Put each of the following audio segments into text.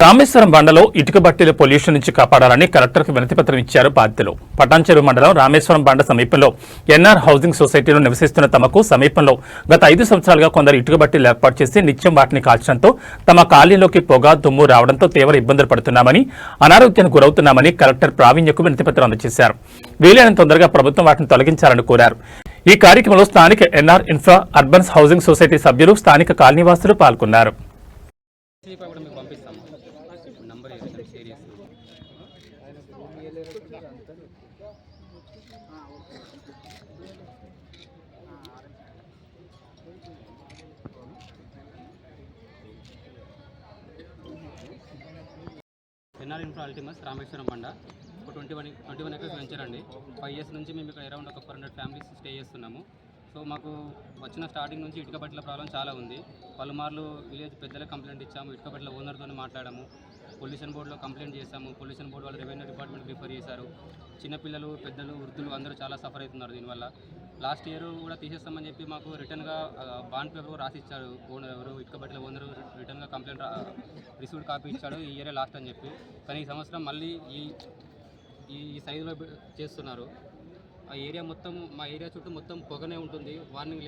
రామేశ్వరం బండలో ఇటుక బట్టీల పొల్యూషన్ నుంచి కాపాడాలని కలెక్టర్కు వినతిపత్రం ఇచ్చారు బాధితులు. పటాన్చెరు మండలం రామేశ్వరం బండ సమీపంలో ఎన్ఆర్ హౌసింగ్ సొసైటీలో నివసిస్తున్న తమకు సమీపంలో గత 5 సంవత్సరాలుగా కొందరు ఇటుక బట్టీలు ఏర్పాటు చేసి నిత్యం వాటిని కాల్చడంతో తమ కాలనీలోకి పొగ దుమ్ము రావడంతో తీవ్ర ఇబ్బందులు పడుతున్నామని, అనారోగ్యానికి గురవుతున్నామని కలెక్టర్ ప్రావీణ్యకు వినతిపత్రం అందజేశారు. వీలైనంత తొందరగా ప్రభుత్వం వాటిని తొలగించాలని కోరారు. ఈ కార్యక్రమంలో స్థానిక NR infra urban housing society సభ్యులు, స్థానిక కాలనీవాసులు పాల్గొన్నారు. ఎన్ఆర్ ఇన్ఫ్రా అల్టిమస్ రామేశ్వరం బండ ఒక 21 ఎకర్స్ వెంచర్ అండి. 5 years నుంచి మేము ఇక్కడ అరౌండ్ ఒక 400 ఫ్యామిలీస్ స్టే చేస్తున్నాము. సో మాకు వచ్చిన స్టార్టింగ్ నుంచి ఇటుక బట్టల ప్రాబ్లం చాలా ఉంది. పలుమార్లు విలేజ్ పెద్దలకు కంప్లైంట్ ఇచ్చాము, ఇటుక బట్టల ఓనర్తో మాట్లాడాము, పొల్యూషన్ బోర్డులో కంప్లైంట్ చేశాము. పొల్యూషన్ బోర్డు వాళ్ళు రెవెన్యూ డిపార్ట్మెంట్ రిఫర్ చేశారు. చిన్నపిల్లలు, పెద్దలు, వృద్ధులు అందరూ చాలా సఫర్ అవుతున్నారు దీనివల్ల. లాస్ట్ ఇయర్ కూడా తీసేస్తామని చెప్పి మాకు రిటర్న్గా బాండ్ పేపర్ రాసిచ్చారు ఓనర్, ఎవరు ఇటుక బట్టల ఓనరు రిటర్న్గా కంప్లైంట్ రిసీవ్డ్ కాపీ ఇచ్చాడు ఈ ఇయరే లాస్ట్ అని చెప్పి. కానీ ఈ సంవత్సరం మళ్ళీ ఈ సైజులో చేస్తున్నారు. ఆ ఏరియా మొత్తం, మా ఏరియా చుట్టూ మొత్తం పొగనే ఉంటుంది. మార్నింగ్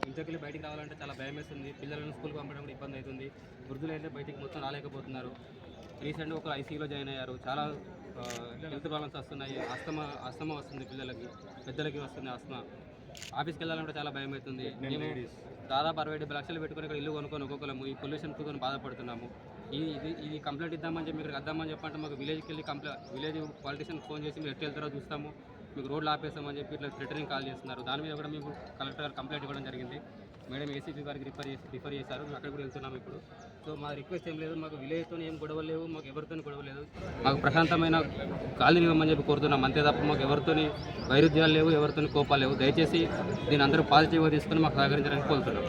ఇంట్లోకి బయటికి రావాలంటే చాలా భయం వేస్తుంది. పిల్లలను స్కూల్కి పంపడం కూడా ఇబ్బంది అవుతుంది. వృద్ధులు అయితే బయటికి మొత్తం రాలేకపోతున్నారు. రీసెంట్గా ఒక ఐసీయూలో జాయిన్ అయ్యారు. చాలా హెల్త్ ప్రాబ్లమ్స్ వస్తున్నాయి. అస్తమా వస్తుంది, పిల్లలకి, పెద్దలకి వస్తుంది అస్తమా. ఆఫీస్కి వెళ్ళాలంటే చాలా భయం అవుతుంది. మేము దాదాపు 60-70 లక్షలు పెట్టుకుని ఇక్కడ ఇల్లు కొనుక్కొని ఒక్కొక్కరు ఈ పొల్యూషన్ కొని బాధపడుతున్నాము. ఇది కంప్లైంట్ ఇద్దామని చెప్పి ఇక్కడికి వద్దామని చెప్పంటే మాకు విలేజ్కి వెళ్ళి విలేజ్ పాలిటిషియన్ ఫోన్ చేసి మీరు ఎట్లా వెళ్తారో చూస్తాము, మీకు రోడ్లు ఆపేస్తామని చెప్పి ఇట్లా రిటర్నింగ్ కాల్ చేస్తున్నారు. దాని మీద కూడా మేము కలెక్టర్ గారు కంప్లైంట్ ఇవ్వడం జరిగింది. మేడం ఏసీపీ గారికి రిఫర్ చేశారు. మేము అక్కడ కూడా వెళ్తున్నాము ఇప్పుడు. సో మా రిక్వెస్ట్ ఏం లేదు, మాకు విలేజ్తో ఏం గొడవలు లేవు, మాకు ఎవరితో గొడవ లేదు. మాకు ప్రశాంతమైన కాలనీ ఇవ్వమని చెప్పి కోరుతున్నాం అంతే తప్ప మాకు ఎవరితో వైరుధ్యాలు లేవు, ఎవరితో కోపాలు లేవు. దయచేసి దీని అందరూ పాజిటివ్గా తీసుకొని మాకు సహకరించడానికి కోరుతున్నాం.